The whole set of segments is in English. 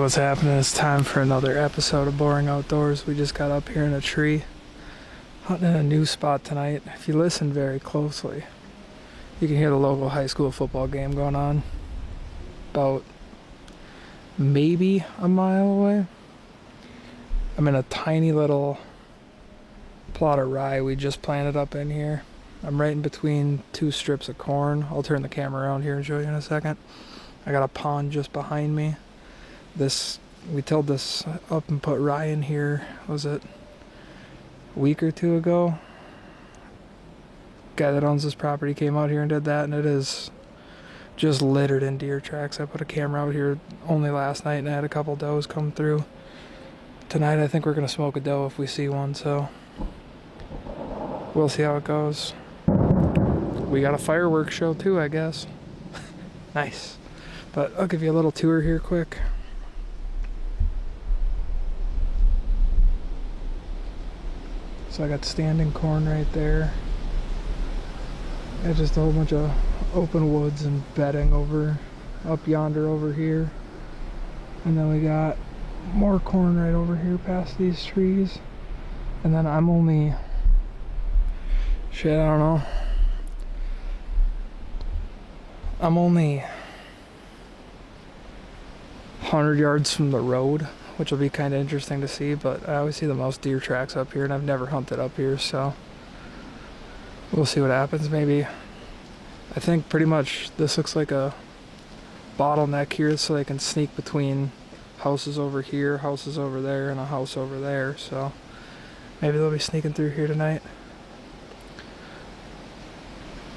what's happening? It's time for another episode of Boring Outdoors. We just got up here in a tree, hunting in a new spot tonight. If you listen very closely, you can hear the local high school football game going on about maybe a mile away. I'm in a tiny little plot of rye we just planted up in here. I'm right in between two strips of corn. I'll turn the camera around here and show you in a second. I got a pond just behind me. We tilled this up and put rye in here, was it a week or two ago? Guy that owns this property came out here and did that, and it is just littered in deer tracks. I put a camera out here only last night and I had a couple does come through. Tonight I think we're going to smoke a doe if we see one, so we'll see how it goes. We got a fireworks show too, I guess. Nice. But I'll give you a little tour here quick. So I got standing corn right there. Got just a whole bunch of open woods and bedding up yonder over here. And then we got more corn right over here past these trees. And then I'm only, I don't know. I'm only 100 yards from the road, which will be kind of interesting to see, but I always see the most deer tracks up here, and I've never hunted up here, so we'll see what happens. Maybe, I think pretty much this looks like a bottleneck here, so they can sneak between houses over here, houses over there, and a house over there, so maybe they'll be sneaking through here tonight.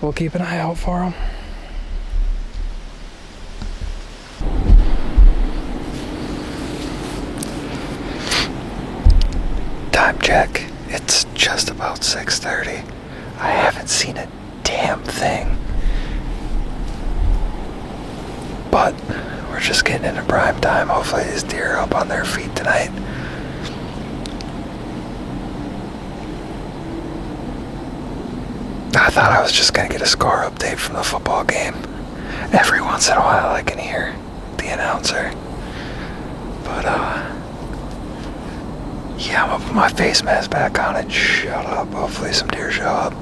We'll keep an eye out for them. Time check. It's just about 6:30. I haven't seen a damn thing. But we're just getting into prime time. Hopefully these deer are up on their feet tonight. I thought I was just going to get a score update from the football game. Every once in a while I can hear the announcer. But, yeah, I'm gonna put my face mask back on and shut up. Hopefully some deer show up.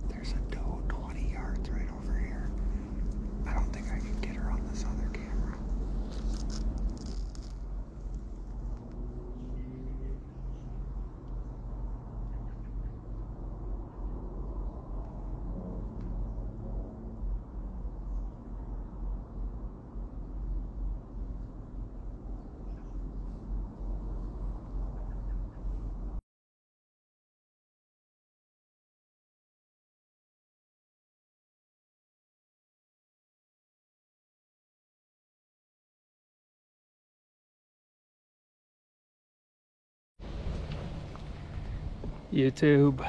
There's a doe 20 yards right over here. I don't think I can get her on this other camera. YouTube,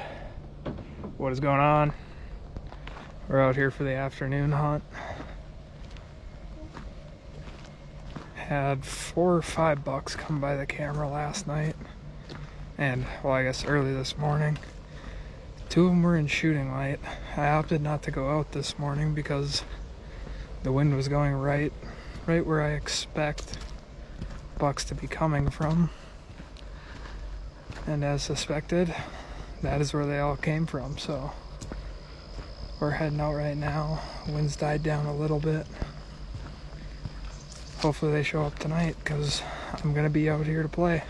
what is going on? We're out here for the afternoon hunt. Had 4 or 5 bucks come by the camera last night, and well, I guess early this morning. 2 of them were in shooting light. I opted not to go out this morning because the wind was going right where I expect bucks to be coming from. And as suspected, that is where they all came from, so we're heading out right now. Wind's died down a little bit. Hopefully they show up tonight, because I'm going to be out here to play.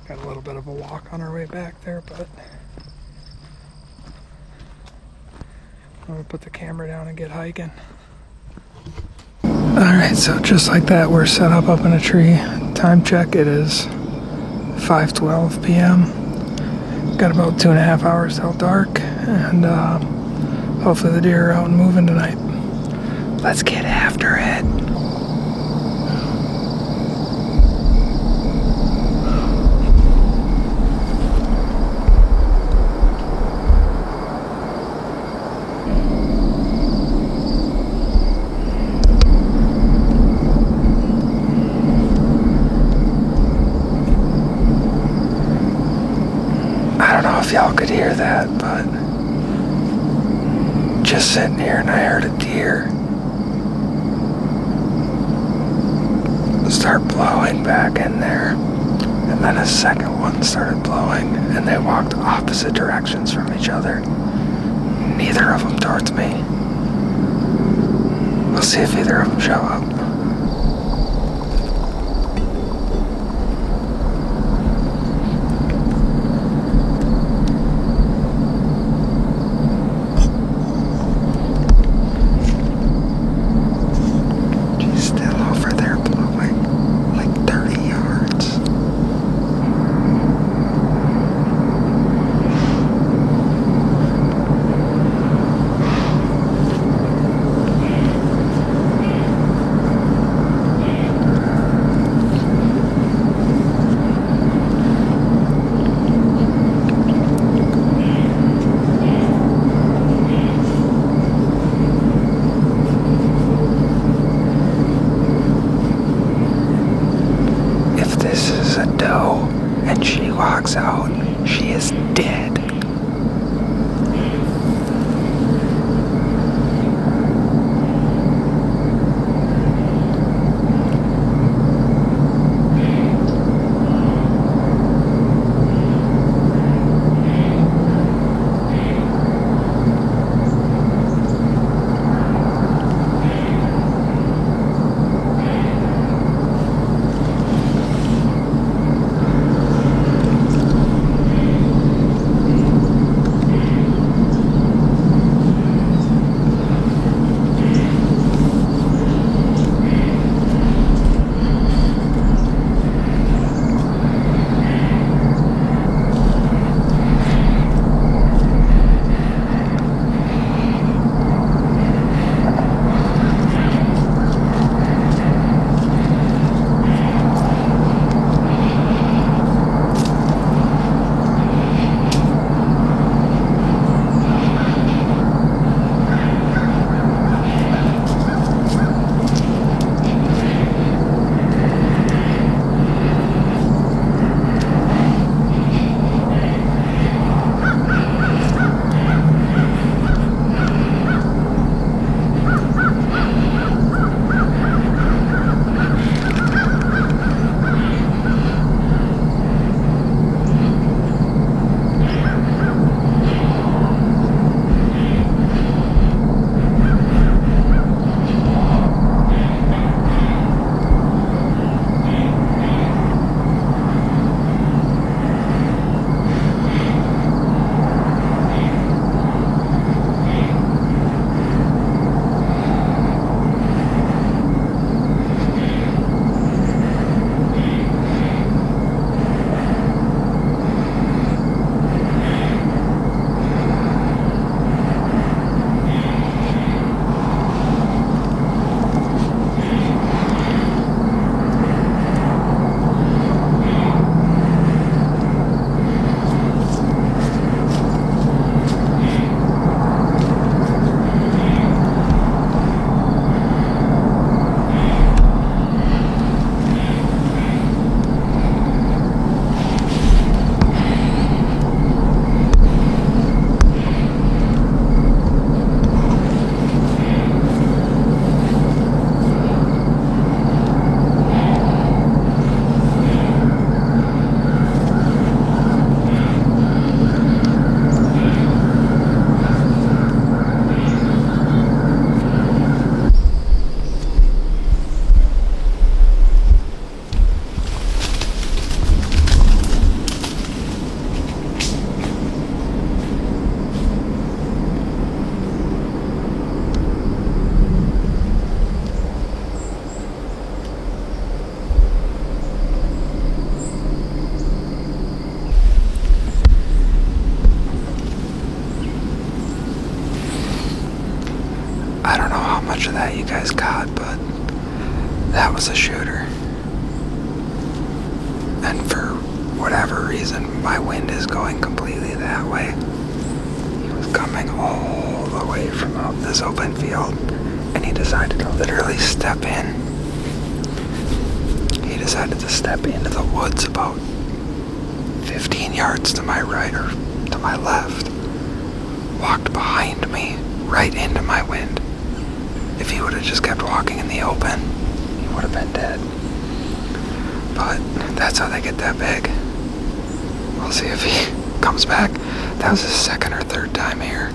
Got a little bit of a walk on our way back there, but I'm going to put the camera down and get hiking. Alright, so just like that, we're set up in a tree. Time check, it is 5:12 p.m. Got about 2.5 hours till dark, and hopefully the deer are out and moving tonight. Let's get after it. I don't know if y'all could hear that, but just sitting here and I heard a deer start blowing back in there, and then a second one started blowing, and they walked opposite directions from each other. Neither of them towards me. We'll see if either of them show up. guys caught, but that was a shooter. And for whatever reason, my wind is going completely that way. He was coming all the way from out this open field, and he decided to literally step in. He decided to step into the woods about 15 yards to my right or to my left. Walked behind me, right into my wind. If he would have just kept walking in the open, he would have been dead. But that's how they get that big. We'll see if he comes back. That was his second or third time here.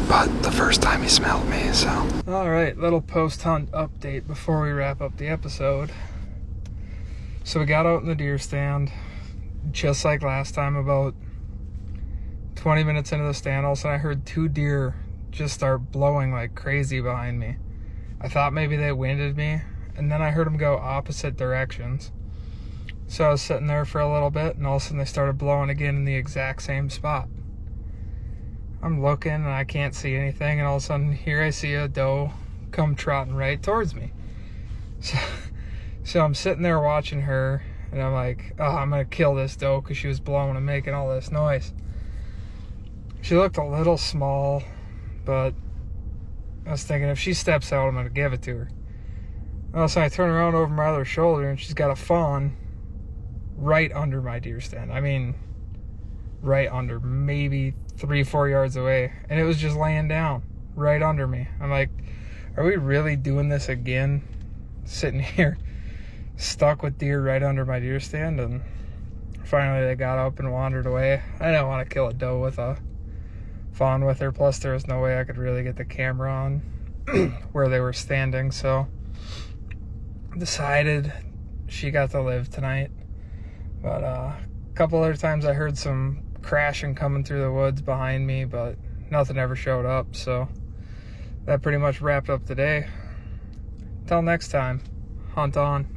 But the first time he smelled me, so. Alright, little post-hunt update before we wrap up the episode. So we got out in the deer stand, just like last time, about 20 minutes into the stand. All of a sudden I heard 2 deer just start blowing like crazy behind me. I thought maybe they winded me, and then I heard them go opposite directions. So I was sitting there for a little bit, and all of a sudden they started blowing again in the exact same spot. I'm looking and I can't see anything, and all of a sudden here I see a doe come trotting right towards me. So I'm sitting there watching her, and I'm like, oh, I'm gonna kill this doe because she was blowing and making all this noise. She looked a little small, but I was thinking if she steps out, I'm gonna give it to her. All of a sudden I turn around over my other shoulder, and she's got a fawn right under my deer stand. I mean, right under, maybe 3-4 yards away, and it was just laying down right under me. I'm like, are we really doing this again? Sitting here stuck with deer right under my deer stand. And finally they got up and wandered away. I didn't want to kill a doe with a fawn with her, plus there was no way I could really get the camera on where they were standing, so decided she got to live tonight. But a couple other times I heard some crashing coming through the woods behind me, but nothing ever showed up, so that pretty much wrapped up the day. Till next time, hunt on.